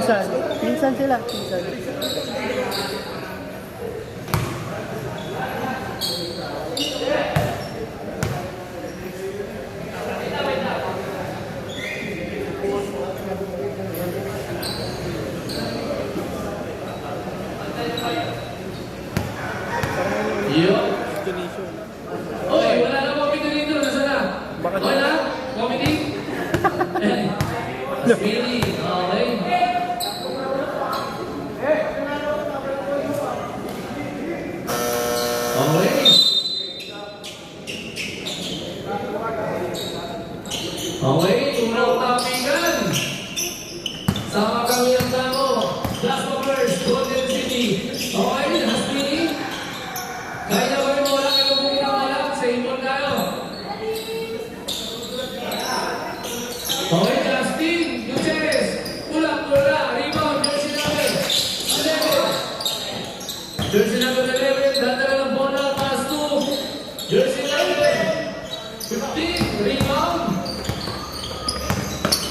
Pinsan. Pinsan sila. Pinsan. Oy, wala na comedy dito. Nasaan na? Okay na? Comedy? Really? Okay. Okay. Okay, tumulong tapikan. Sama kami ang tamo. Last Lovers, Golden City. Okay, last meeting. Kaya na kami mo lang, ikaw mong pinakamalak sa ipon tayo. Okay, Justin, Gutierrez, pula, rebound, jersey number 11. Jersey number 11, dadala ng bola, pass to jersey number 15, rebound.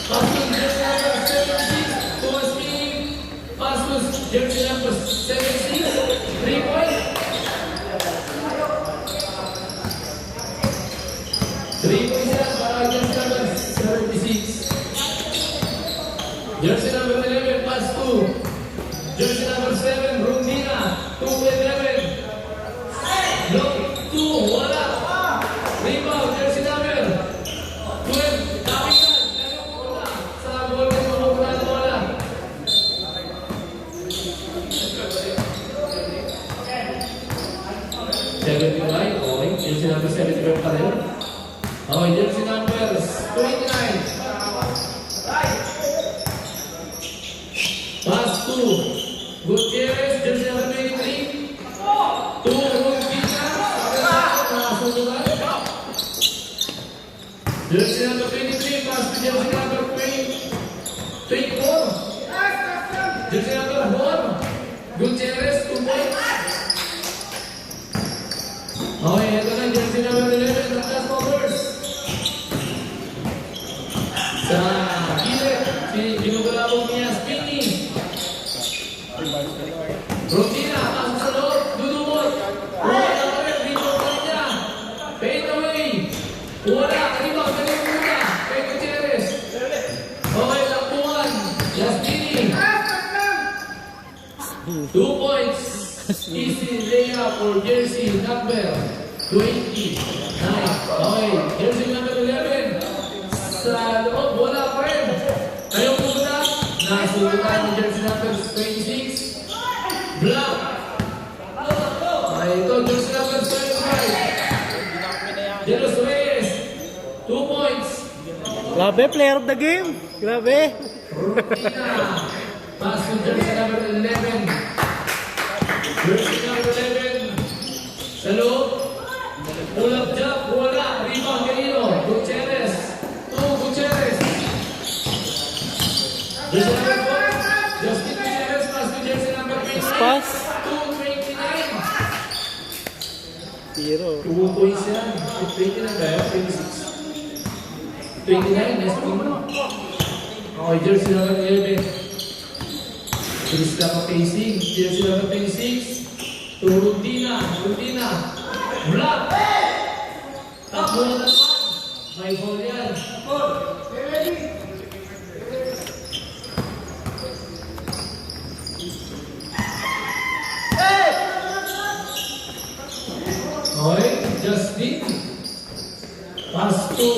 Pass to jersey number 76, Thomas King. Pass to jersey number 76, 3-point. 3 points yan para jersey number 76. Jersey number 11, pass to jersey number 7, Rondina, 2-11. Block 2, wala. Rebound, jersey number 12, Kapitan. Kaya muna sa golden mamukuha na wala. Okay, jersey number 75 pa rin. Okay, jersey numbers 29. Pass to Gutierrez, jersey number 23. To Rondina. Jersey number 23, pass to jersey number 24. Jersey number 4. Gutierrez, 2 points. Okay, ito na jersey number 11, the last Lovers. Sa gilid, si ginugalabong niya, Spinny. Rondina, pasok sa loob, dudumot. Wala pa rin, rebound pa rin niya. Fade away. Wala, rebound, galing muna. Kay Gutierrez. Okay, lakbuhan. Spinny. 2 points. Easy layup for jersey number 29. Okay, jersey number 11. Sa loob, wala pa rin. Ayaw muna. Nasulitan ng jersey number 26. Block. Okay, ito, jersey number 25. Jeros Reyes. 2 points. Grabe, player of the game. Grabe. Rutina. Pass to jersey number 11. Jersey number 11. Sa loob. Pull-up jump. Wala. Rebound kanino. Gutierrez. Gutierrez. Jersey number 4. Justin Gutierrez. Pass to jersey number 29. Pass. 2-29. Zero. 2 points yan. 29 ba yun? 26. 29. Next point. Okay, jersey number 11. Jersey number 26. Jersey number 26. To Rondina. Block. Takbo na naman. May ball yan. Okay, Justin. Pass to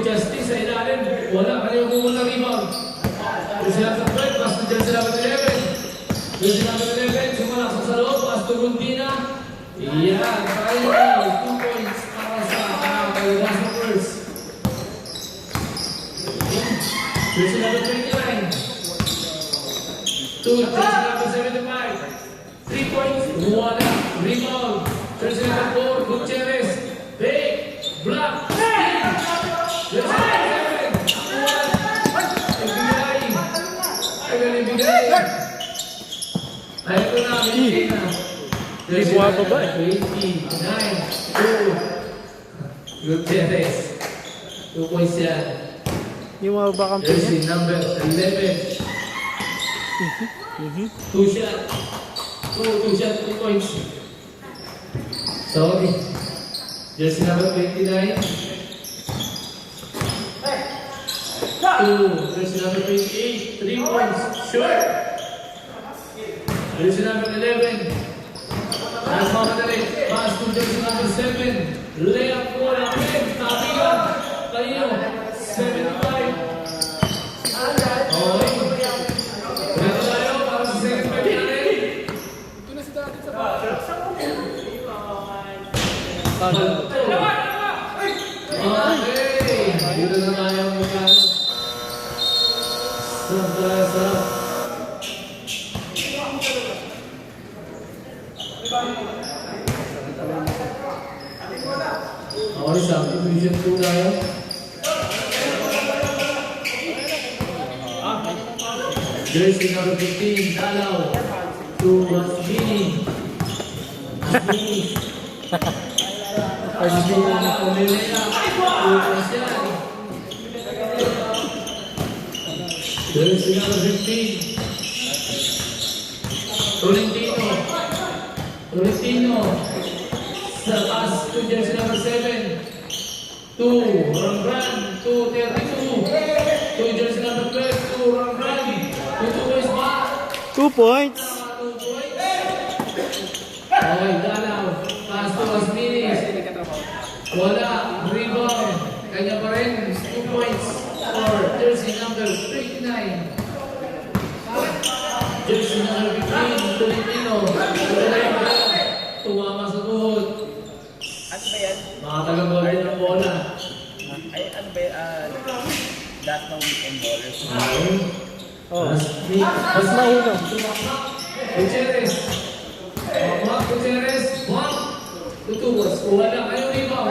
Justin sa ilalim. Wala, kanya pumunta rebound. Jersey number 12, pass to jersey number 11. Jersey number 11, sumalaksak sa loob, pass to Rondina. Iyan, finally, 2 points para sa Last Lovers. Jersey number 29. To jersey number 75. 3 points, wala. Rebound. Jersey number 4, Gutierrez. Big. Block. Jersey number 7. Ibigay. Ay, ito na. Jersey number 29. 2. Gutierrez. 2 points yan. Yung mga bakang Jersey number 11. Two shot. Two shot, 3 points. Sorry. Jersey number 29. Jersey number 28. 3 points. Sure. Jersey number 11. Last moment pass to jersey number 7. Layup for a pen. Tabigan. Tayo. 75. Okay. Ganito tayo para sa second part natin. Okay. Dito na tayo magkano. Sarap. Okay, subdivision 2 tayo. Jersey number 15, Dalaw. To Asbini. Dalaw, Melea. To Asian. Jersey number 15. Tolentino. Sa pass to jersey number 7. To Rambran. To 32. To jersey number 12. To Rambran. To 2 points back. 2 points. 2 points. Okay, Dalaw. Pass to Asmini. Wala. Rebound. Kanya pa rin. 2 points for jersey number 29. Jersey number 15. Tolentino. Tumama sa tuhod. Ano ba yan? Mga taga-bola ng bola. Ay, ano ba yan? Last na weekend ballers. Ayun. Oh. Asmini. Mas mauna. Gutierrez. Gutierrez. Tutuwas. Wala. Ayaw rebound.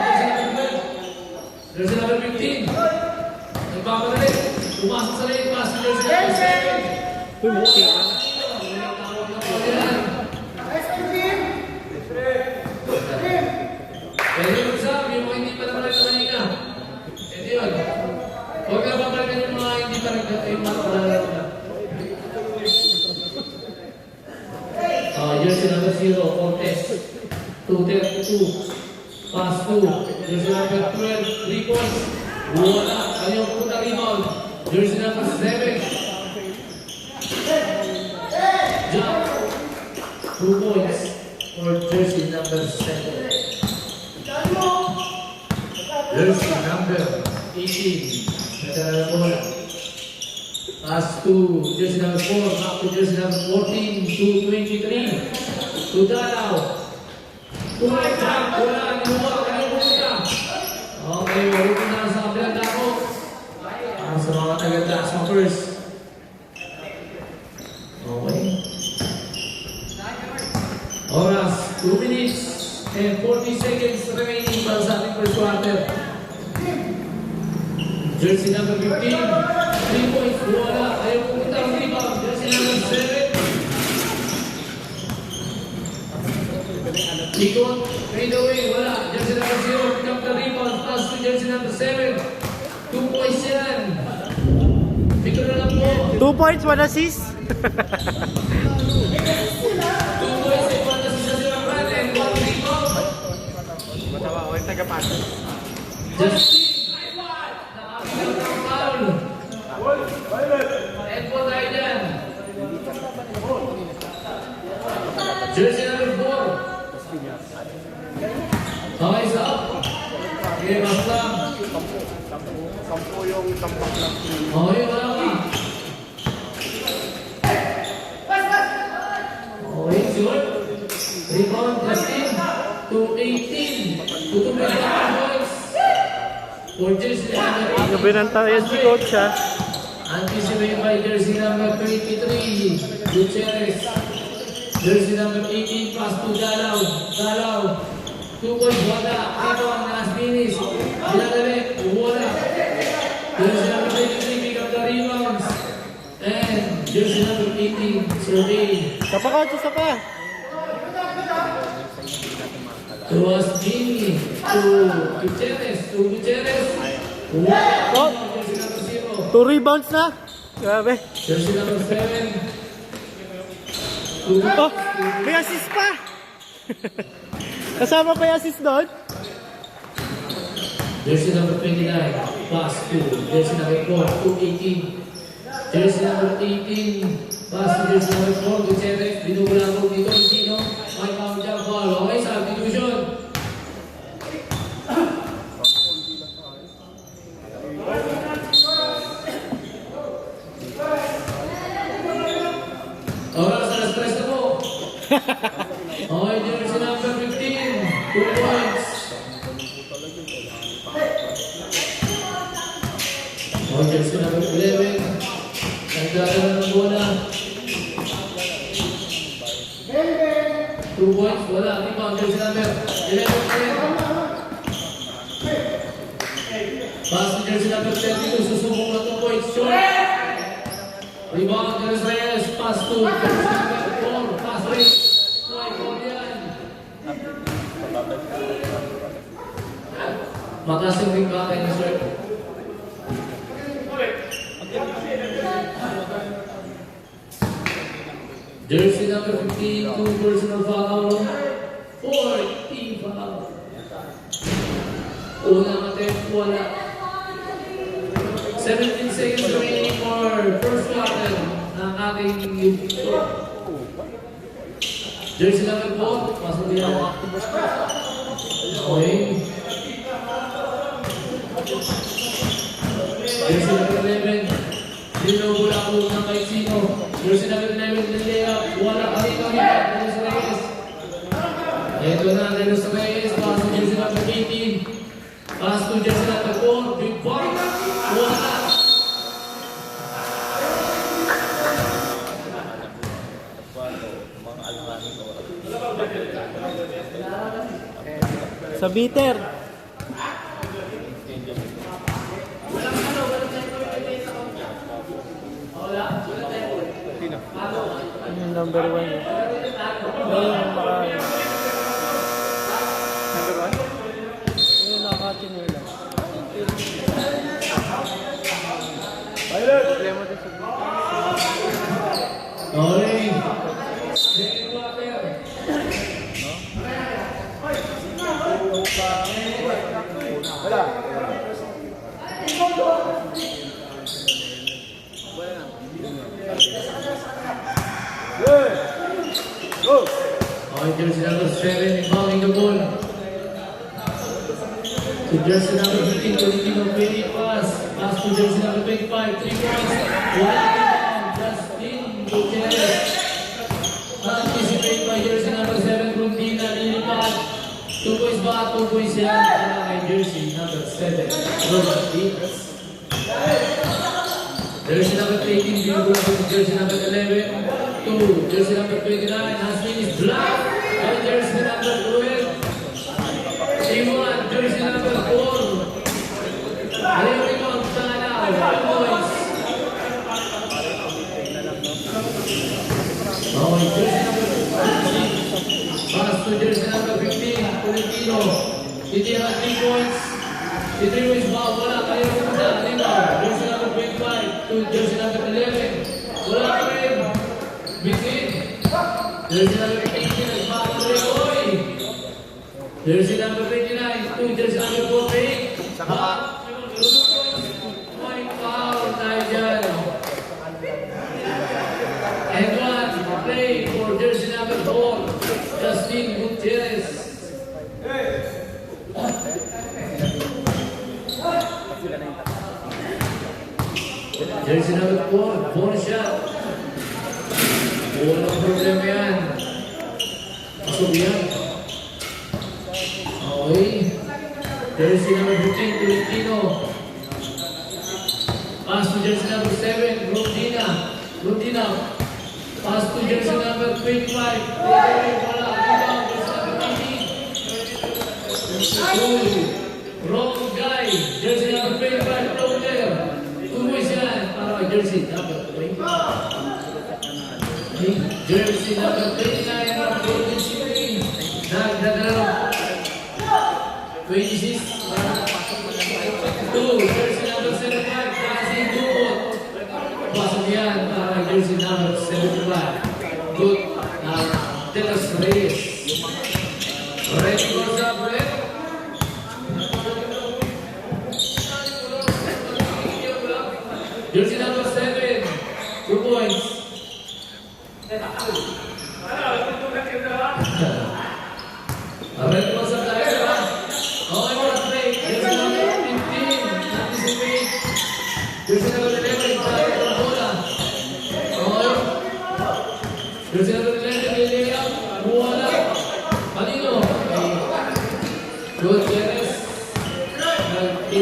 Jersey number 15. Nagpapadali. Pumasok sa lane pass. Jersey number 7. Uy, muti ka. Pwede yung exam, yung mga hindi pa naman nagkakahinga. Pwede yun. Huwag na babalikan yung mga hindi pa nagkakahinga. Jersey number 0, Cortez. 2-32. Pass 2. Jersey number 12, 3 points. Wala. Ayaw puta rebound. Jersey number 7. Jump. 2 points for jersey number 7. Jersey number 18. Veteran na bola. Pass to jersey number 4. Back to jersey number 14. 2-23. To Dalaw. Tuloy jump. Wala. Niluwag. Ayaw pumunta. Okay. Wala na sa kabilang dako. Para sa mga taga-Dax Smockers. Okay. Oras, 2 minutes and 40 seconds remaining para sa ating first quarter. Jersey number 15, 3 points, wala. Ayaw pumunta ang rebound. Jersey number 7. Ikot, fade away, wala. Jersey number 0, pick up the rebound. Pass to jersey number 7. 2 points yan. Ito na lang po. 2 points, 1 assist. 2 points and 1 assist sa Sirapan and 1 rebound. Matawa, huwag tagapasa. Justin, nakapagod ng foul. And po tayo dyan. Jersey number 4. Okay, stop. Okay, mas lang. 10 yung tampak lang. Okay, wala ka. Okay, sure. Rebound, Justin. To 18. Tutupin na ang boys. For jersey number 18. Nabinantayan si coach ha. Anticipated by jersey number 23, Gutierrez. Jersey number 18, pass to Dalaw. 2 points, wala. Rebound, last finish. Pinagalit, wala. Jersey number 23, pick up the rebounds. And jersey number 18, survey. Sapa coach, sapa. To Asbini, to Gutierrez. Wala. Oh. Jersey number 0. 2 rebounds na. Grabe. Jersey number 7, Oh, may assist pa! Kasama pa yung assist doon? Jersey number 29, pass to jersey number 4, to 18. Jersey number 18, pass to jersey number 4, Gutierrez. Binubulabog dito yung sino. May foul jump ball. Okay, substitution. Oras, alas 3 na po. Okay, jersey number 15, 2 points. Okay, jersey number 11. Nagdadala ng bola. 2 points, wala. Rebound, jersey number 11. Pass to jersey number 22. Susubok na 2 points. Short. Rebound, Jersey Reyes. Pass to jersey number 4. Pass rate. Mataas yung ring back and sir. Jersey number 15, 2 personal foul. 14 foul. Unang attempt, wala. 17 seconds remaining for first quarter ng ating YouTube. Jersey number 4, pasok niya. Okay. Jersey number 11, binubula ko ng kay Sino. Jersey number 11, nilaya, wala kami kami, Delos Reyes. Ito na, Delos Reyes, pass to jersey number 18. Pass to jersey number 4, big point, wala. Sa bitter. Yung number 1 yun. Ayun, makaya. Number 1? Ayun, nakatinula. Problema din sa bitter. Okay. Second quarter. Wala. Okay, jersey number 7, inbounding the ball. To jersey number 15, Tolentino, penny pass. Pass to jersey number 25, 3 points. Wala rebound, Justin Gutierrez. Anticipate by jersey number 7, Rondina, nilipat. 2 points ba? 2 points yan. Para kay jersey number 7, Rondina. Jersey number 18, binubula ko sa jersey number 11. To jersey number 29, Hasmin is black. And jersey number 12. Iwan, jersey number 4. Ayaw rebound, Tana, 5 points. Okay, jersey number 16. Pass to jersey number 15, Tolentino. Titira 3 points. Si 3 points ba? Wala, ayaw rebound, rebound. Jersey number 25 to jersey number 11. Wala pa rin. Bitin. Jersey number 18, nagbago rin, oy. Jersey number 29, 2, jersey number 48. Back. Point foul tayo dyan. And one, play for jersey number 4, Justin Gutierrez. Jersey number 4, bonus shot. Walang problema yan. Pasok yan. Okay. Jersey number 15, Tolentino. Pass to jersey number 7, Rondina. Rondina. Pass to jersey number 25. Wala. Rebound, jersey number 18. Wrong guy. Jersey number 25, floater. Tumoy siya. Para jersey number 20. Jersey number 29 ng Golden City. Nagdadalaw. 26. 2. Jersey number 75. Kasi Dukot. Pasok yan para jersey number 75. Good. Ready for sub, red. Jersey number 7, 2 points. Red for sub tayo, ha? Okay, for break. Jersey number 15, anticipate. Jersey number 11, tayo ng bola. Okay. Jersey number 11, lay out. Wala. Kanino? Gutierrez.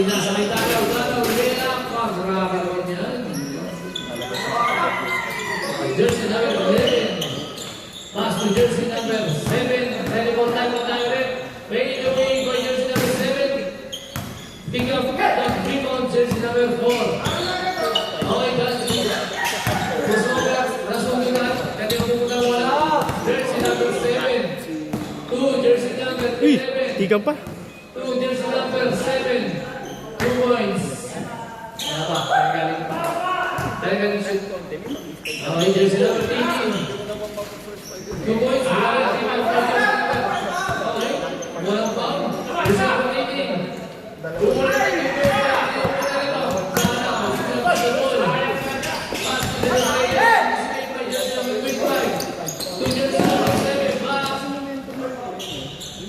Nasa may tagaw, lay out. Grabe naman yan. Jersey number 11. Pass to jersey number 7. Teleport time on direct. Fade away by jersey number 7. Pick up the rebound jersey number 4. Okay, Gasly. Rason na. Kaya pumunta wala. Jersey number 7. 2 jersey number 11. Uy, tigang pa. 2 jersey number 7. 2 points. Ano pa? Tayo galing shoot. Okay, jersey number 18. 2 points. Wala team ang okay. Walang foul. Jersey number 18. 2 points.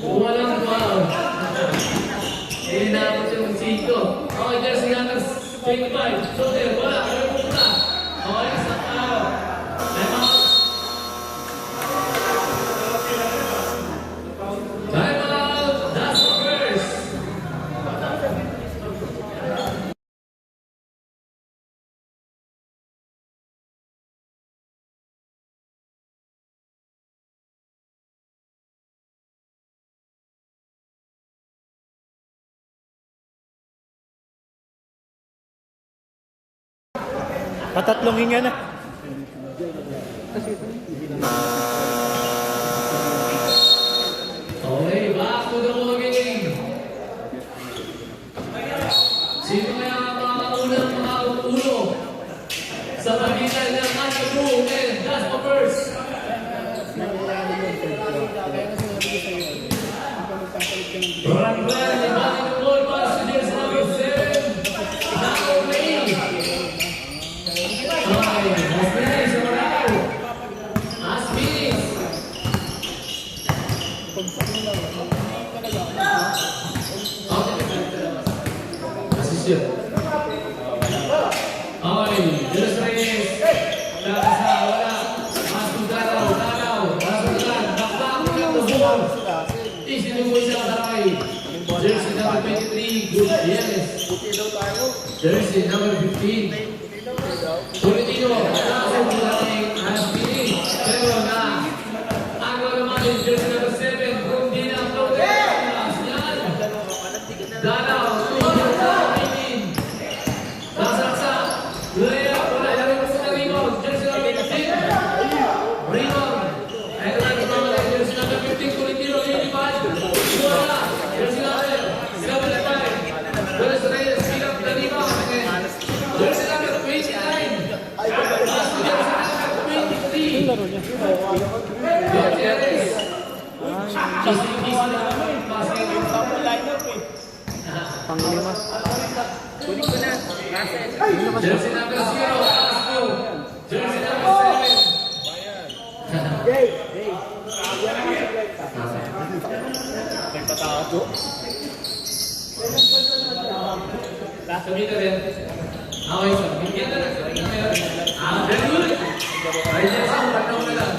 Walang foul. Hindi na ako siya mag-sito. Okay, jersey number 25. So there, wala. Kaya pumunta. Okay, sa tao. Time out. Time out. That's the first. Patatlong hinga na. Okay, back to the ball game. Sino kaya ang unang makauulo sa pagitan ng Andrew Blue and Jasper First? Run, ibalik ang ball pass to jersey number 7. Now, May. Okay, Asminis, Morao. Asminis. Asisyon. Okay, Jules Reyes. Lakasa, wala. Masuk Daraw, Daraw. Masuk Daraw. Bakbak, ball. Isinuboy sa kasakay. Jersey number 23, Gutierrez. Jersey number 15. Politino, nasa bulang Asmini, pero na ako naman yung jersey number 7, kung di na upload yan. Danaw, 2-18. Nasaksa, Lea, wala na rin sa rebound, jersey number 15. Rebound, ito na yung mga jersey number 15, Politino, 85. Wala, jersey number 75. Jules Reyes, pick up the rebound. Jersey number 29. Gutierrez. Panglima. Kunin ko na. Jersey number 0, pass to jersey number 7. Last meter rin. Okay, so, bigyan na lang. Very good. Ay, Jersey, pagkaw na lang.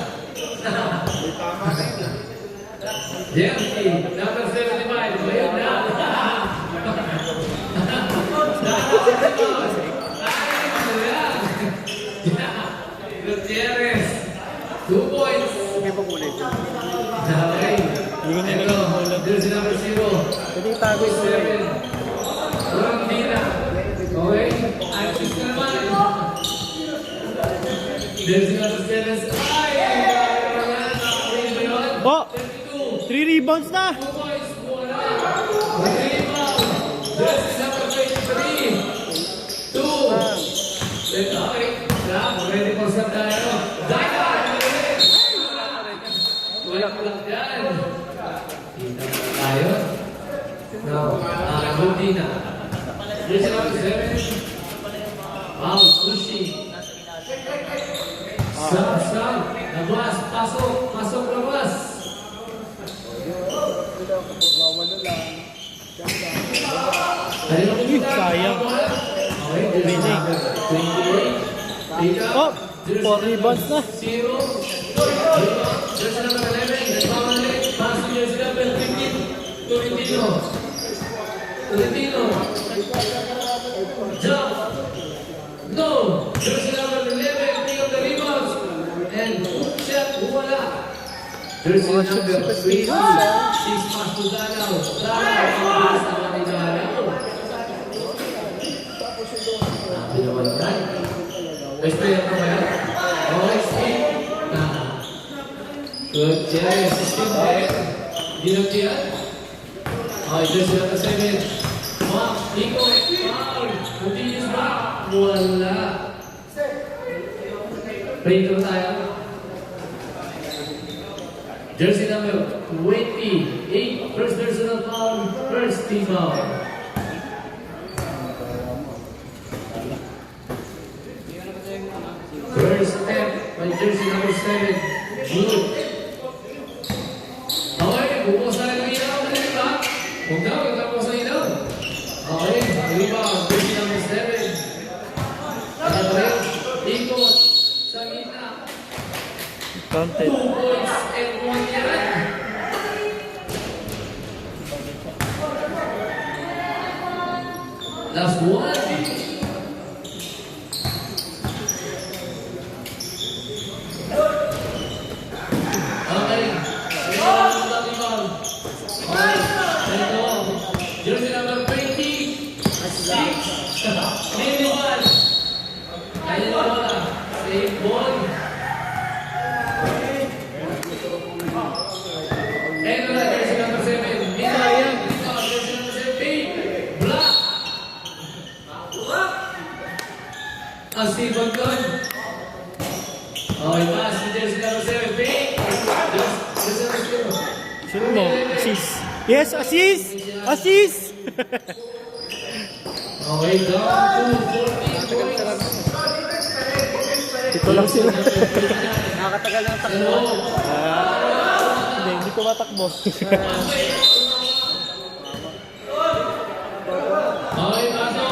Jersey, number 75. Ayun na. Gutierrez. 2 points. Okay. Ito, jersey number 0. Pwede itago ito. 7. Walang tira. Okay? Axis na naman. Jersey number 7. Ay! Oh! 3 rebounds na! 2 points. Wala. Rebound. Jersey number 23. 2. Okay. Ready for some tayo. Daka! Wala ko lang dyan. Now, Rudina. Jersey number 7. Wow, pushing. Sam, labas, pasok, labas. Sayang. Okay, jersey number 28. Oh, 4 rebounds na. 0. Jersey number 11. Nagpapalik. Pass to jersey number 15. Tolentino. Jump. No. Jersey number 11. Pick up the rebounds. And shot. Wala. Jersey number 3. 6 pass to Danaw. Danaw. Tama ni Danaw. Sabi naman tayo. Best player ko ba yan? Okay, speed. Good, Jerry. Assistant there. Dinam diyan. Okay, jersey number 7. Mark, Nico, foul. Continuous back. Wala. Free throw tayo. Jersey number 28. First personal foul. First team foul. First step by jersey number 7. Good. Okay, bukos na lang ilaw. Diba? Huwag daw, bukos na ilaw. Okay, rebound. Jersey number 7. Nakatawin. Ikot. Sa gitna. 2 Counted. points and 1 yan. Last one. Okay. Jersey number 20. 6. Niniwan. Ayun na wala. Save ball. And wala, jersey number 7. Niniwan. Jersey number 7. Block. Ang Stephen Gunn. Okay, pass to jersey number 7. Jersey number 7. Sino mo? Assist. Yes, assist! Assist! Okay, down to 14 points. Ito lang sila. Nakakatagal ng takbo. Hindi ko matakbo. Okay, pasok.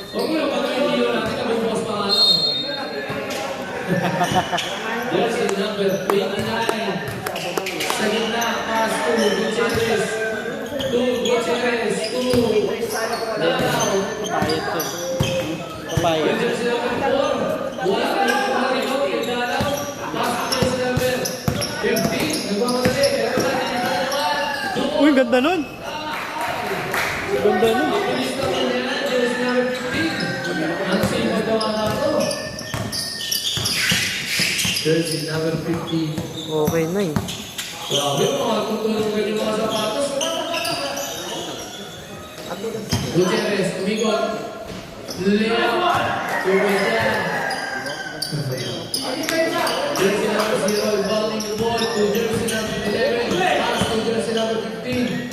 Huwag mo yung patuloy yung natin kami boss pa nga lang. Jersey number 29. Sa gitna, pass to Gutierrez. Danaw. Papayat to. Papayat. Jersey number 4. Wala ka yung pumarigaw kay Danaw. Pass to jersey number 15. Nagmamadali. Pero natin yung naman. Uy, ganda nun! Ganda nun! Mabilis na po yan. Jersey number 15. Ang simple gawa na ito. Jersey number 15. Okay na eh. Grabe mo, matutulog ka yung mga sapatos. Gutierrez, tumigot. Lea, tuwid yan. Jersey number 0, involving the ball to jersey number 11. Pass to jersey number 15.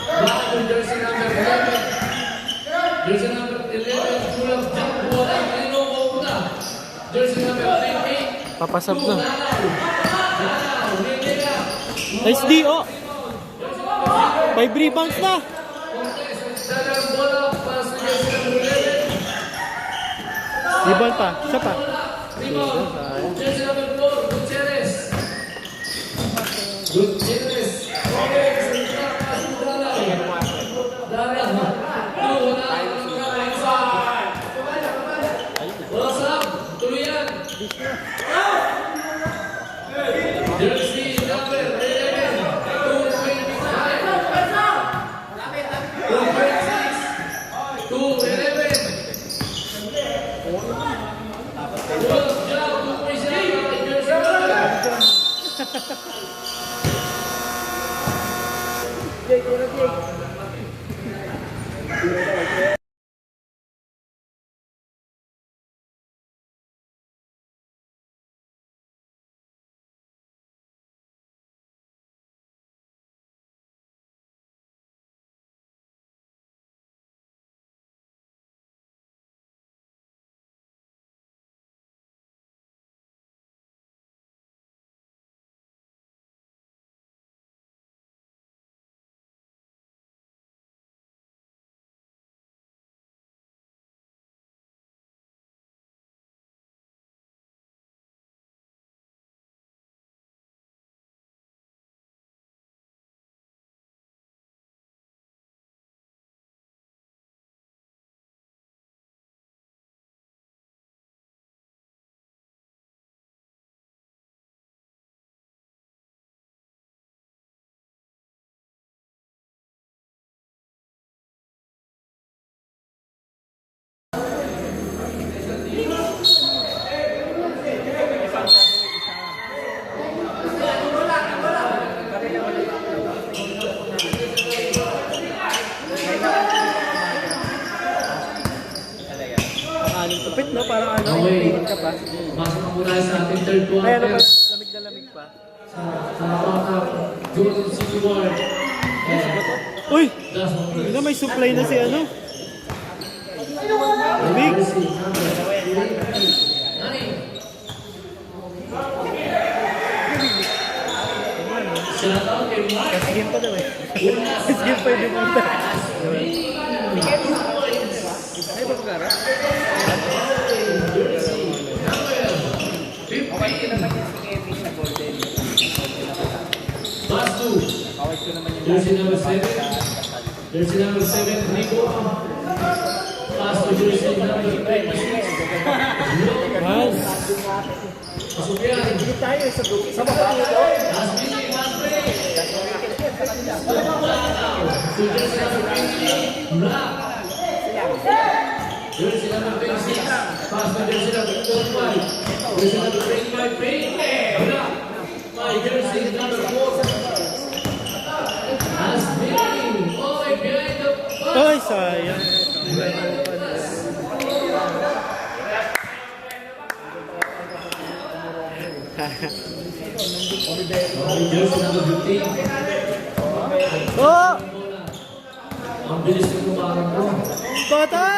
Back to jersey number 11. Jersey number 11, full of jump ball. Kanino mo muna? Jersey number 28. Papasab na. Danaw, Lea. Nice D, oh! 5 rebounds na! Dalang bola, pass to jersey number 11. Rebound pa. Isa pa. Rebound. Jersey number 4, Gutierrez. Gutierrez. Okay, sa gitna, pass to Danaw. Danaw. Wala ang inside. What's up? Tuloy yan. Jersey number 11. 226. 211. third Ay, ano quarter. pa? Lamig na lamig pa. Sa hawak ng Jordan City Ward. Uy! Last one, please. Ina, may supply na si ano? Big! Jersey number 9. Shout out kay Mark. Last game pa daw eh. Last game pa yung pumunta. Ay, ba pagkara? Okay, ito naman yung si Kevin sa Golden. Pass to Kawag ko naman yung jersey number 7. Jersey number 7, Rico. Pass to jersey number 26. Mas! Pasok yan. tayo sa baba. Last minute, last break. To jersey number 20, Black. Jersey number 26. Pass to jersey number 45. Jersey number 25, Pink. Black. My jersey number 4. Last minute. Oh, behind the bus. Ay, sayang. Jersey number 15. Oh! Ang bilis ng kumarang mo. Toto!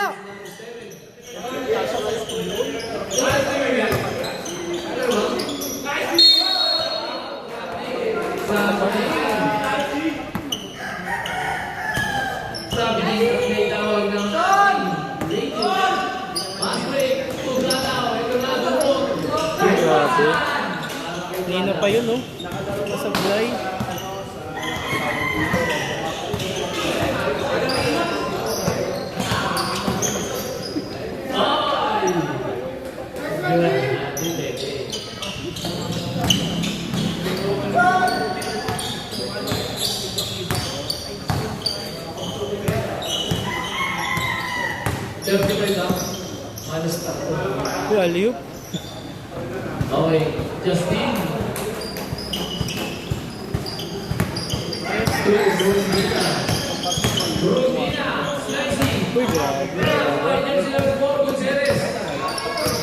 Sabi ni may tawag ng rating. Pass break. Tugalaw. Ito na dumot. Grabe. Nina pa yun, no? Nakasablay. Minus tapo. Uy, aliyup. Okay, Justin. Brumina, slicing. Uy, grabe. Jersey number 4, Gutierrez.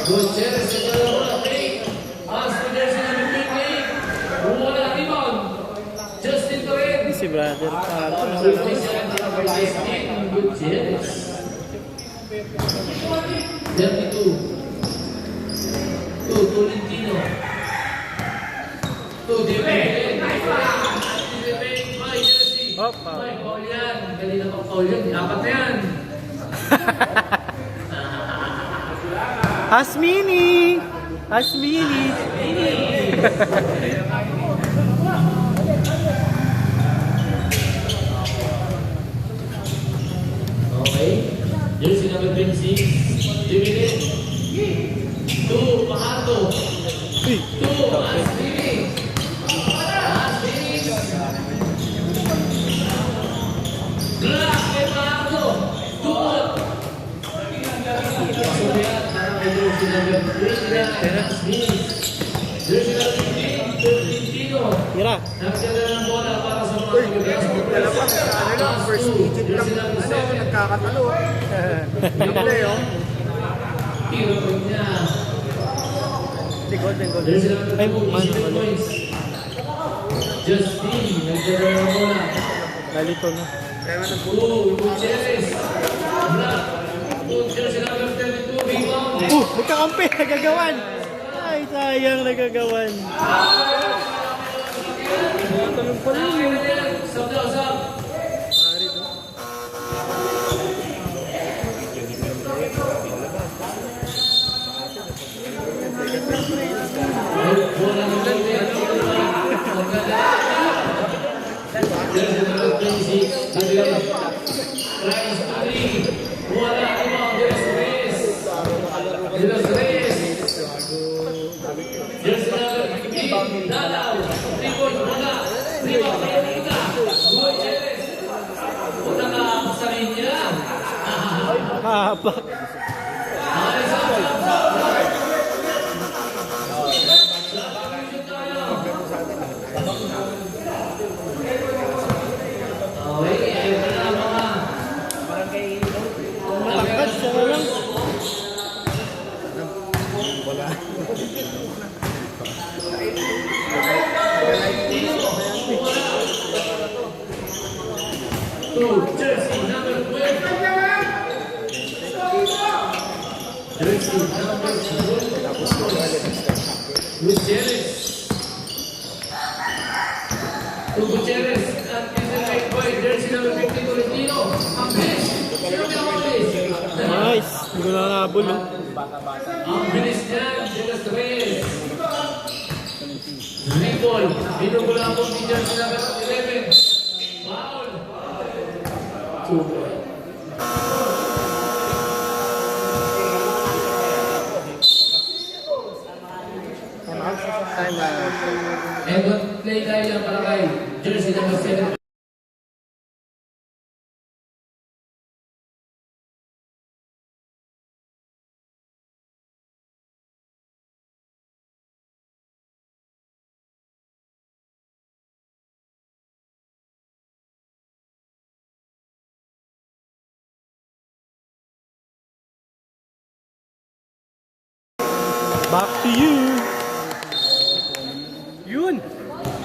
Gutierrez, ito na wala, Pink. Pass to jersey number 28. Wala, rebound. Justin Torres. Si brother. Parang. 57 number 16, Gutierrez. 32. To Tolentino. To Depende. Depende, my jersey. Hop, My foul yan. Kanina pang foul yan. Apat na yan. Hasmini! Hasmini! Okay. Jersey number 26. Depende. To Pahardo. Uy! To Asmini. Asmini. Black kay Pahardo. Tumot. Pasok yan. Parang may jersey number 29. Asmini. Jersey number 15. Tolentino. Tira! Nagtala ng bola para sa mga kaibigan. Dalawa sa ano lang, first digit lang, ano, nagkakatalo. Play, oh. Tiro po niya. Hindi, golden, golden. Jersey number Ay, 2, mano, 7 mano. points. Justin, nagtala ng bola. Lalito na. Kaya nga nagputo. Gutierrez. Black. Jersey number 32, rebound. Magkakampi! Nagagawan! Ay, sayang nagagawan. Talong pa rin yun. Sab daw, sab. Bola ng Golden. Jersey number 26, Gutierrez. Rise to 3. Wala, rebound. De Los Reyes. De Los Reyes. Jersey number 15, Dalaw. 3-point bola. Rebound, Rebound. Gutierrez. Punta ka sa linya. Hapak. Ay, sab. Okay, ito na mga Matangkad siya na lang. jersey number 12. Jersey number 12. Gutierrez. To Gutierrez at Israel Boy, jersey number 50 Tolentino. Ang bilis. Sino pinakabilis? Nice. Hindi ko na nabul. Oh. Ang bilis niyan, De Los Reyes. Ripol, binubula po ni jersey number 11. Foul. 2 point. Time na. And what play tayo lang para kay jersey number 7. Back to you. Yun!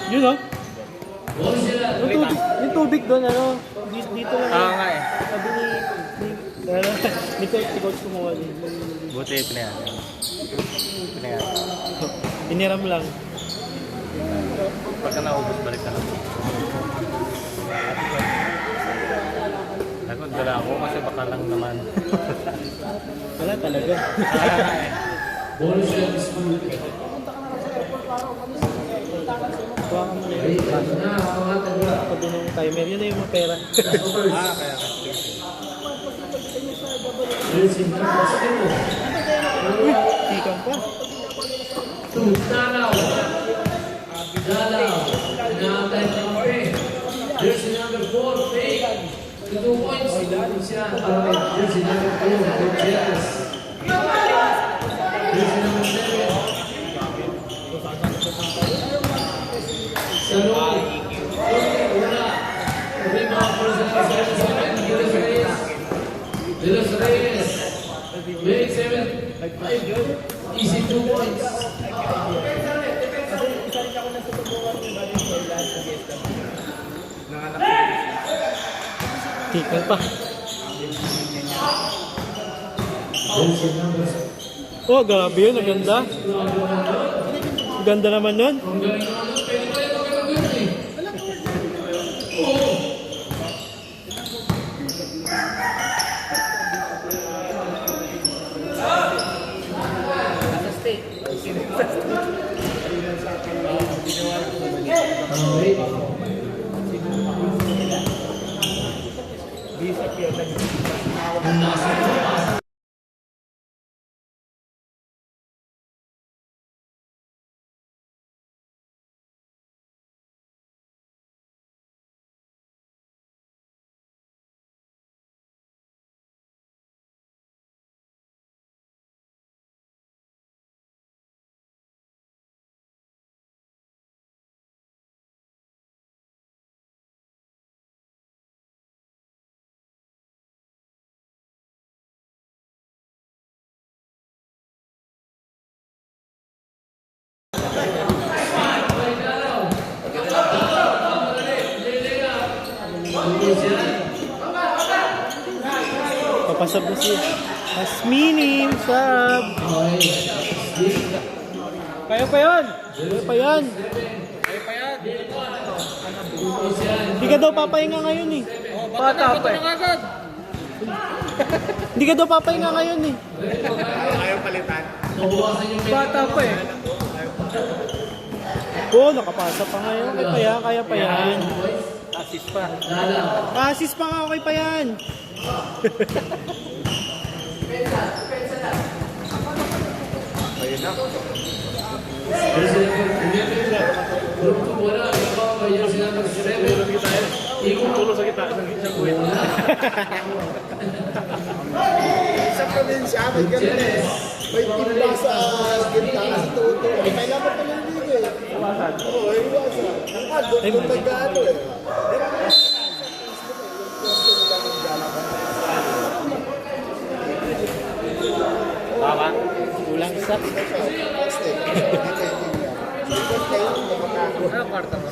Yun oh. Ball sila. Yung tubig doon, ano, dito lang. Nga eh. Sabi ni coach kumuha din. Buti pinayan. Pinayan. Iniram lang. Pagka naubos, balik ka lang. Nagundala ako kasi baka lang naman. Wala talaga. Ball sila school. Kuha ka muna Wait, yun. ito na, pangatan nila. Ako din yung timer. Yun na yung mga pera. Kaya Jersey number 7. Uy, tikam pa. 2, Dalaw. Dalaw. Inaantay ng kape. Jersey number 4, fake. 2 points. Ilalim siya para kay jersey number 2, Gutierrez. Jersey number 7. Salud. Una. Rebound for the number 7, De Los Reyes. De Los Reyes. Wait, 7. Easy 2 points. Tikam pa. Jersey number 7. Oh, grabe yun. Ang ganda. Ang ganda naman nun. Ang galing naman nun. Pwede pa rin magkakagulo eh. Oo. Ang nasa taas. Papasab na si Asminim sab. Kaya pa yan. Kaya pa yan. Hindi ka daw papahinga ngayon eh. Bata pa eh. Hindi ka daw papahinga ngayon eh. Ayaw palitan. Nabukasan yung Bata pa eh. Oo, nakapasa pa ngayon. Kaya pa yan, kaya pa yan. Assist pa. Assist pa nga, okay pa yan. Ayun na. jersey number 11. Wala. Jersey number 7. Ikot tulo sa kita. Sa probinsya, may ganun. May timba sa gitna kasi tuto. Ay, kailangan pa lang dito eh. Iwasan. Oo, iwasan. Doon nag-ano eh. Tama. Kulang sa... Ano kwarta mo?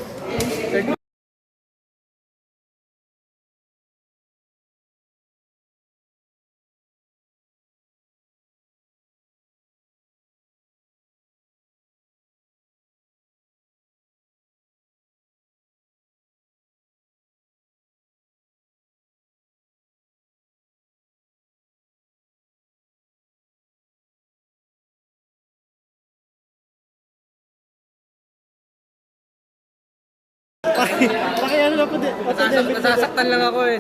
Paki ano na po din. Nasasaktan lang ako eh.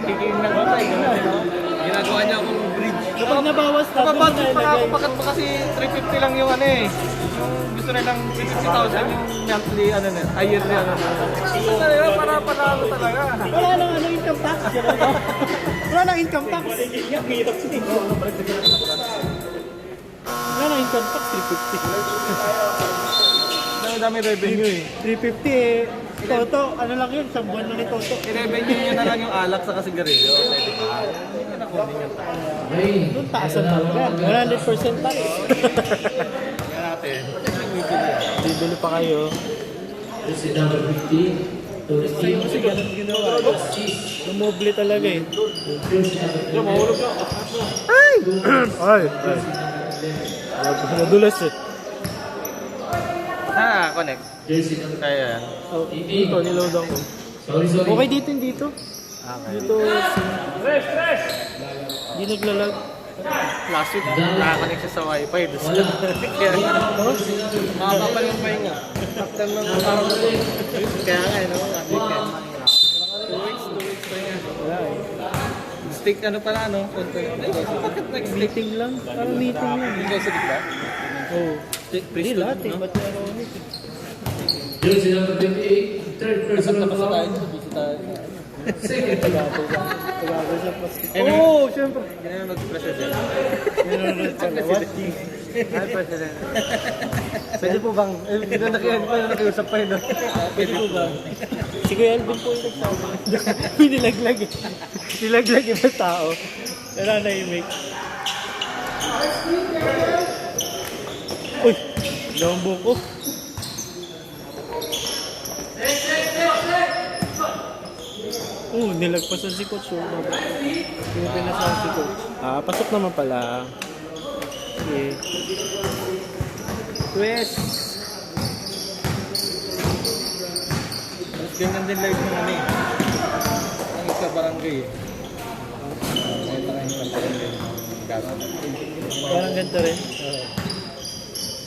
Kikiin lang ako eh. Ginagawa niya akong bridge. Kapag nabawas na, Napapagod pa nga ako bakit ba kasi 350 lang yung ano eh. Yung gusto nilang 350,000 yung monthly ano na, yearly ano na. Gusto na nila para panalo talaga. Wala nang ano, income tax. Wala nang income tax. Wala nang income tax, 350. Dami revenue eh. 350 eh. Toto, ano lang yun, isang buwan lang ni Toto. I-revenue niya na lang yung alak sa kasigarilyo. Pwede pa. Hindi na kunin yung tax. Doon taasan talaga. 100% tax. Yan natin. Bibili pa kayo. Jersey number 15. Sa'yo kasi ganun ginawa. Lumoble talaga eh. Ay! Ay! Nadulas eh. Connect. Jersey number Kaya yan. Oh, dito, niload ako. Sorry. Okay dito yung dito. Dito, hindi naglalag. Last week, nakakonect siya sa wifi. Kaya makakapal yung pahinga. After ng parang kaya nga, no? Weekend. 2 weeks pahinga. Wala eh. Stick ano pala, no? Bakit next stick? Meeting lang. Parang meeting yun. Ikaw sa digba? Oh. Hindi lahat eh. Ba't yung ano meeting? Jersey number 28. Third person on the Tapos floor. tayo, busy tayo. Second. Tagago sa plastic. Oo, syempre. Ganyan mag-president. Nanonood ka na. What? Hi, President. Pwede po bang, nakiusap pa yun. Pwede po ba? Si Kuya Alvin po yung nagsabi. Pinilaglag eh. Nilaglag yung mga tao. Pero na yung make. Uy! Dalawang buko. Nilagpasan si Coach. Yung pinasahan si Coach. Pasok naman pala. Okay. Twist! Mas ganyan din live ng ano eh. Ang isa barangay eh. Ito kayo sa barangay. Gato. Parang ganito rin.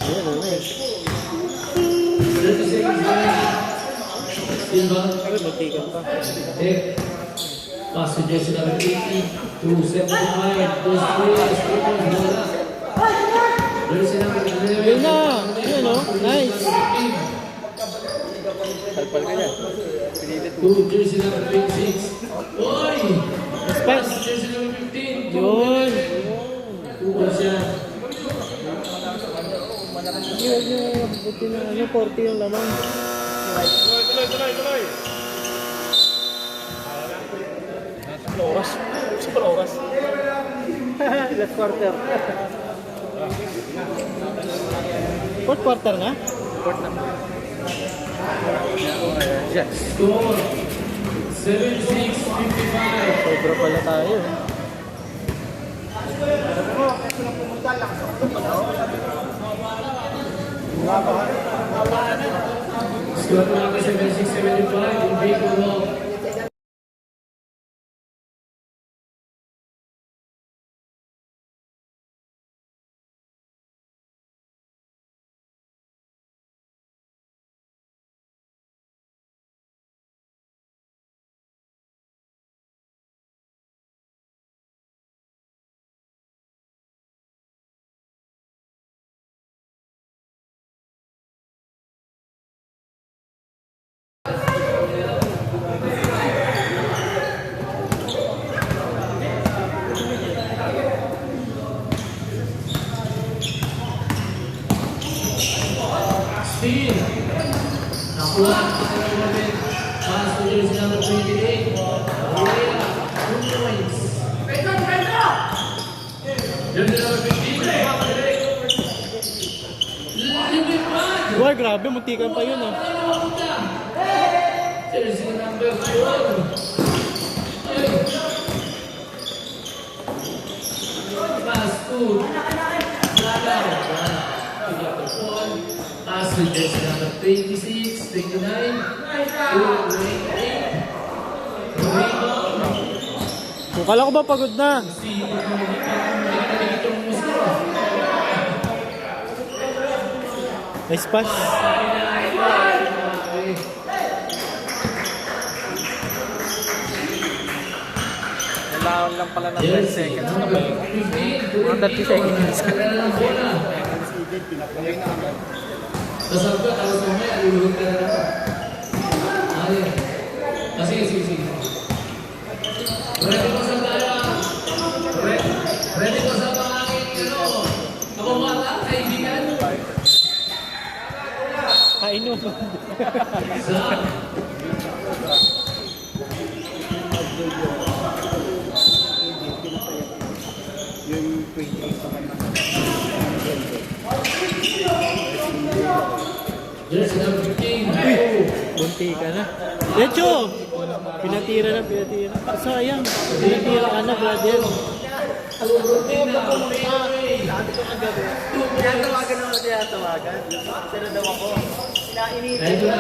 Yan ano eh. 30 seconds remaining. Silva. Ay, magtigan pa. Take. Pass to Jersey number 80. 275. Those players. Jersey number 11. Yun na! Yun o. Nice! Palpal ka yan. Pinilit mo. 2 Jersey number 26. Oy! Mas pass! Jersey number 15. Yun! 2 ba siya? Yun, buti na ano, 40 yung laman. Oras. Super oras. Last quarter. Fourth quarter na? Court na. Yes. Score. 76-55. Sobra pala tayo. Score number 76-75 in Baker Hall. Steal. Nakuha. Pass to Jersey number 28. Korea. 2 points. Jersey number 15. Limited. Boy, grabe, muntikan pa yun ah. Jersey number 4. Pass to Lalaw. Pass to Jersey number 26, 29, 28. Kala ko ba pagod na? Nice pass. Kailangan lang pala ng 30 seconds na balik. 15, Mga 30 seconds. Karera ng bola. Tasal ka, tapos mamaya, luluhod ka na naman. Ayun. Sige, sige, sige. Ready ko sa tayo. Ready ko sa mga aking, kababata, kaibigan. Kainom. Sa Yung 28 pa man jersey number 15. Bunti ka na. Lecho! Pinatira na, pinatira. Sayang. Pinatira ka na, brother. Tinatawagan naman tinatawagan. Pero daw ako. Ito na,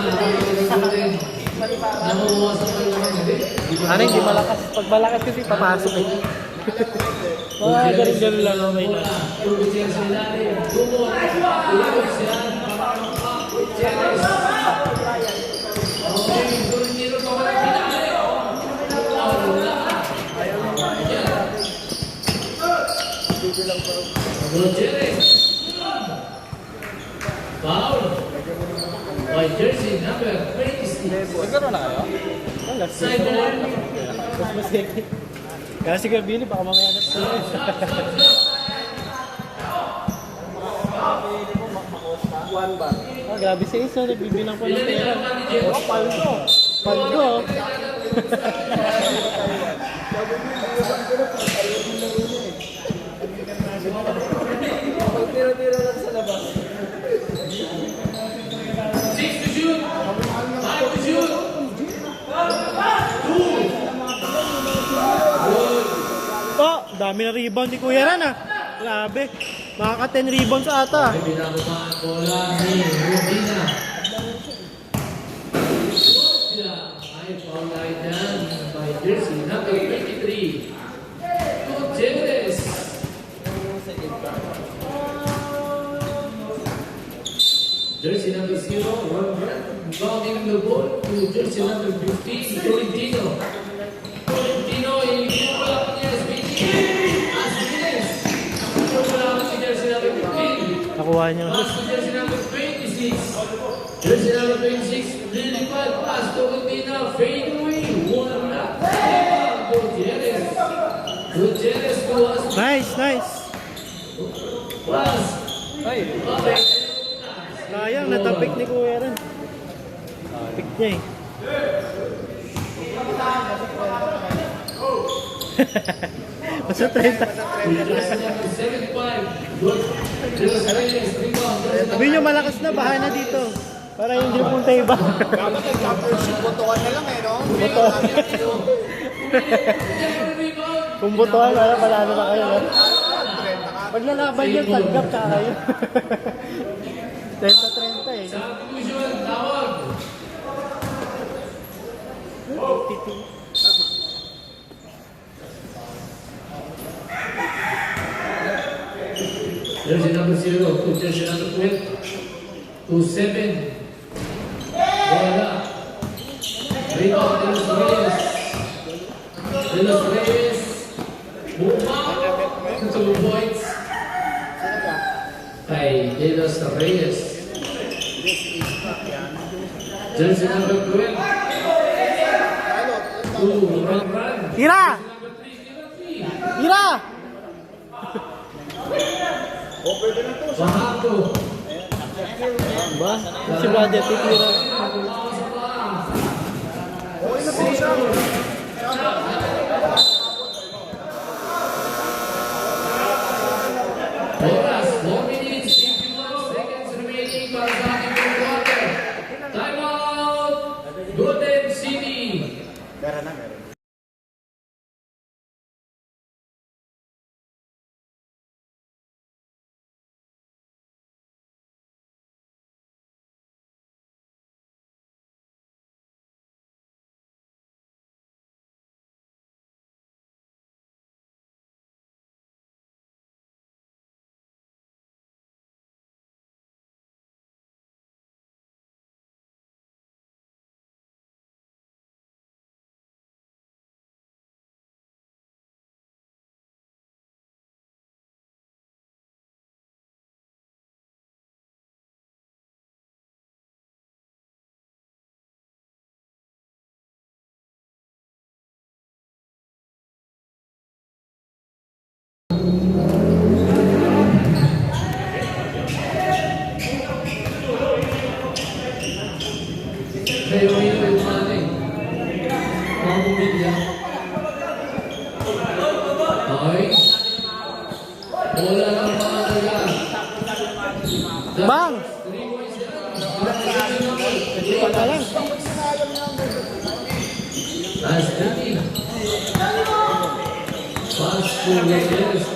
nakuwasan pa yung mga hindi. Ano, hindi malakas. Pag malakas kasi, papasok eh. Ganun lang ang may na. Tulog siya sa ilalim. Tumor. Tulog siya. Jeres. Okay, tiro pa wala pinali. Jeres. Foul. By jersey number 26. Nagkaroon na kayo? Wala. Sideline. Mas masiki. Kasi ka, Billy, baka mamaya na ito. Ah, grabe sa isa, nagbibilang pa ng Ilan pera. naman ni Jeres? Paldo. Tira-tira lang sa labas. 6 to shoot. 5 to shoot. 2. Oh, dami na rebound ni Kuya Ran ah. Grabe. Makaka 10 rebounds ata. Ay, binababa ang bola ni Rubina. Sila ay foul line yan by jersey number 23. Gutierrez. Jersey number 0, rebounding the ball to jersey number 15, Tolentino. Tolentino, inuwala pa niya, speaking. Aspides. Inuwala pa si jersey number 15. Nakuha niya. Pass to jersey number 26. Jersey number 26, lilipad pass to Gutino, fade away. Wala. Gutierrez. Gutierrez to us. Nice, nice. Pass. Ay, Okay. Sayang, natapik ni Kuya Ran. Pick niya eh. Basta 30. Jersey number 75. Good. Reyes, rebound. Sabi nyo malakas na, baha na dito. Para hindi punta iba. Dapat nag-championship, botohan na lang eh, no? Kung butuhan, wala, palalo na kayo. No? Pag nalaban yun, tanggap ka kayo. 30-30 eh. Substitution, tawag. Jersey number 0 to jersey number 12 to 7. Bola. Rebound, De Los Reyes. De Los Reyes. Move up. 2 points. Kay De Los Reyes. Jersey number 12. To run. Tira! Number 3, Tira! Bahato. Ba? Si Brother titira. Oras, 4 minutes, 51 seconds remaining para sa ating quarter. Time out! Golden City. Meron na, meron. Pamilya. Okay. Bola ng pangalaga. Bang! 3 points yan. Ito lang. Last 15. Pass to Reyes.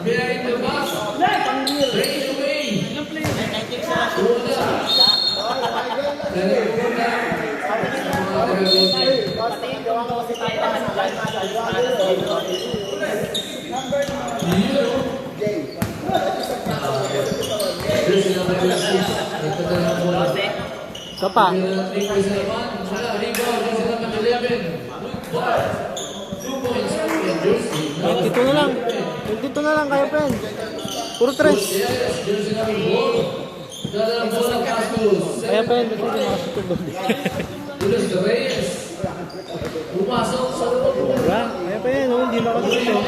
Behind the box. Straight away. Isa pa. Dito na lang. Dito na lang kayo, friend. Puro tres. Kaya, friend. Ito din nakasutubog. Pumasok sa loob. Diba? Kaya, friend. Oh, hindi nakasutubog.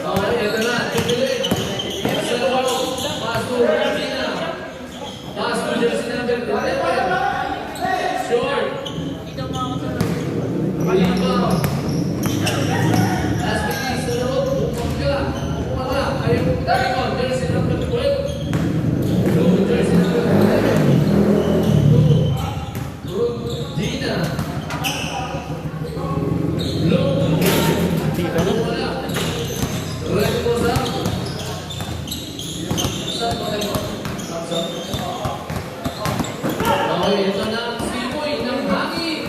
Okay, ito na. Tutuloy. Sa loob. Paso. Regina. Paso. Jersey number 11. Short. Rebound. Last minute sa loob. Bumangga. Bumangga. Ayaw mo kita rebound. Jersey number 12. Jersey number 12. Regina. Low. Wala. Red goes up. Okay, ito na ang simoy ng hangin.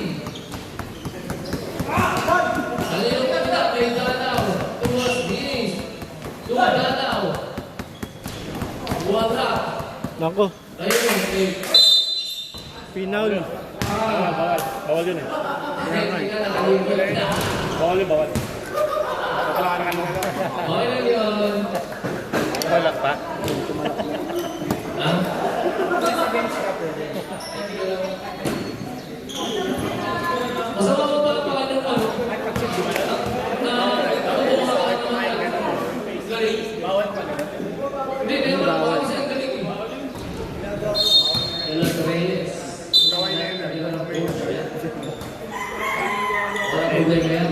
Kalinong ganda, may dalaw. Tuwas dinis. Tuwadalaw. Wala. Nako. Ayun, okay. Pinaul. Bawal. Bawal yun eh. Hindi ka nakalimutan na. Bawal yun, bawal. Kasalanan mo. Okay lang yun. Wala pa. Ha? Masama mo pala pa ano ano? Bawal pa. Hindi, meron pa ako siyang galing. Elas Reyes. Wala problema yan.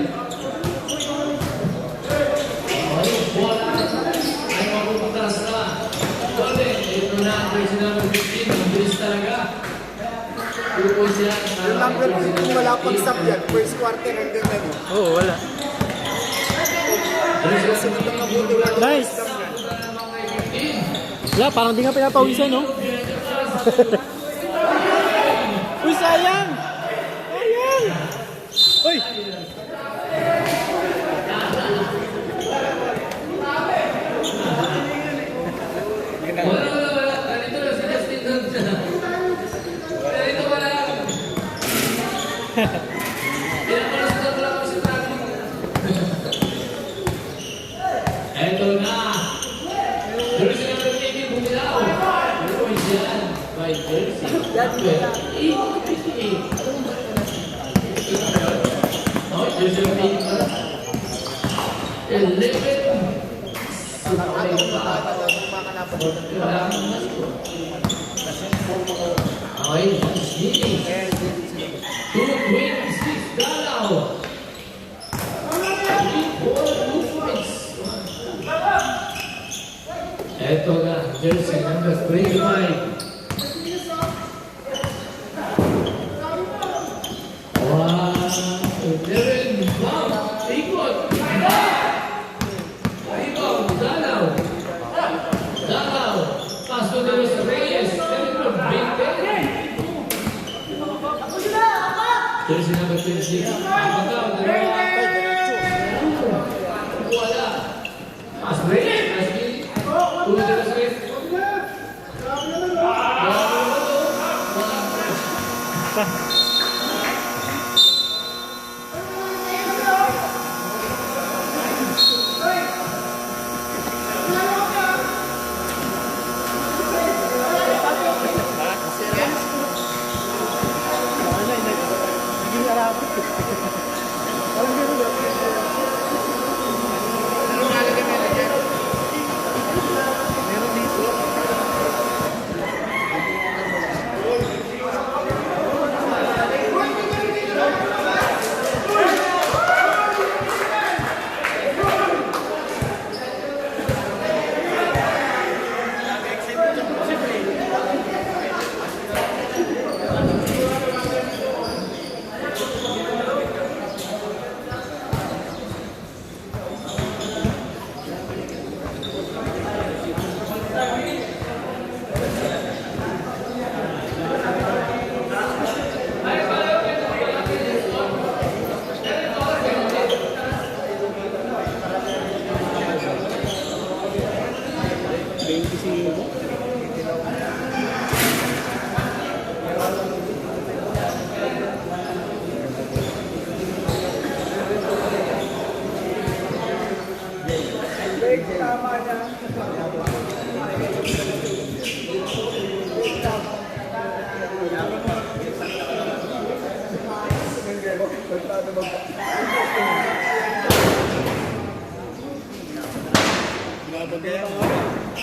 Okay, bola. Ay mapupuntas na. Wala, ito na ang version number 15. Ang bilis talaga. 2 points yan. Yung number 15, wala pang stop yan. First quarter hanggang ano. Oo, wala. Sunod ang mabuti wala. Nice! Wala, parang di nga pinapawisan, no? Uy, sayang! Sayang! Uy! Wala. Ganito na si Justin doon. Ganito wala. Pinapalasot lang ako si Tati. Eto na. Jersey number 18, bumilaw. Ano po yan? By Jersey. Oh, Jersey number 18. 11. Okay, sneaking. 226 Dalaw. 2 points. Eto na, jersey number 25. Wow, 11. Wow, ikot. Rebound, Dalaw. Dalaw. Paso de los Reyes. Number 20. Jersey number 26. Pagkakaw, dalawa. Wala. Mas Reyes. Mas Reyes. Ulo de los Reyes.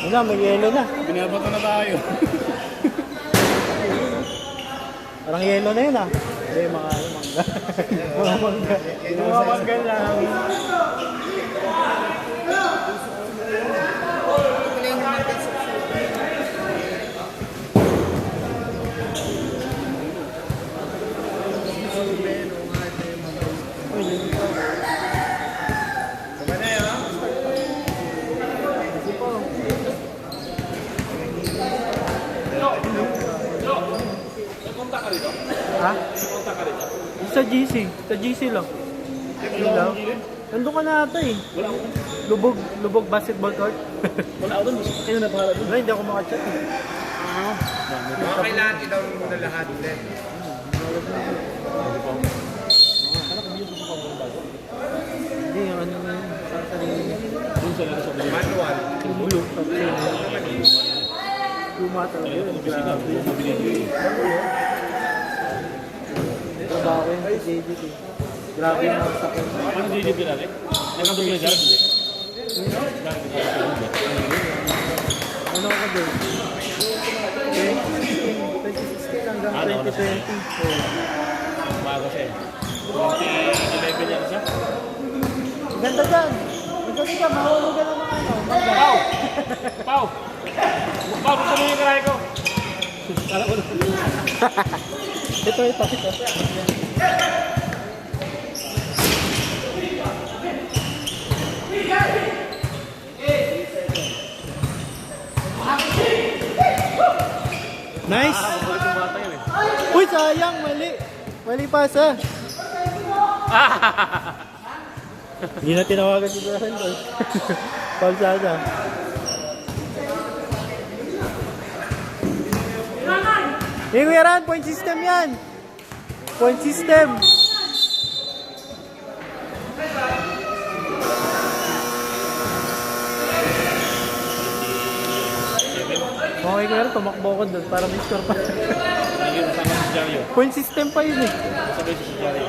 Wala, may yelo na. Binabato na tayo. Parang yelo na yun ah. Hindi, mga mangga. Mga mangga. Mga mangga lang. Ha? Sa GC. Sa GC lang. Ilaw. Nandun ka na ata eh. Lubog basketball court. Wala ako doon. Kaya na pangalan doon. Wala, hindi ako makachat eh. Kailangan i-down mo na lahat din. Hindi, yung ano na yun. Sarili niya. Doon sa laro sa Bulu. Manual. Yung blue. Luma talaga yun. Grabe. Trabaho yun sa JDT. Grabe yung mga sakit. Ano JDP natin? Nagkabog na dyan? Ano ka doon? 2016 hanggang 2020. Bago siya eh. 2011 yan siya. Ganda dyan. Magkasi ka, mahulog ka ng mga ano. Pau! Pau! Pau, gusto mo yung karay ko? Ito. Nice! Uy, sayang! Mali! Mali pasa! Hindi na tinawagan si Brian doon. Pagsada. Hey, Kuya Ran, point system yan! Point system! Okay, Kuya Ran, tumakbo ko doon para may score pa. Hindi yun, sama si Jario. Point system pa yun eh. Sabay si Jario.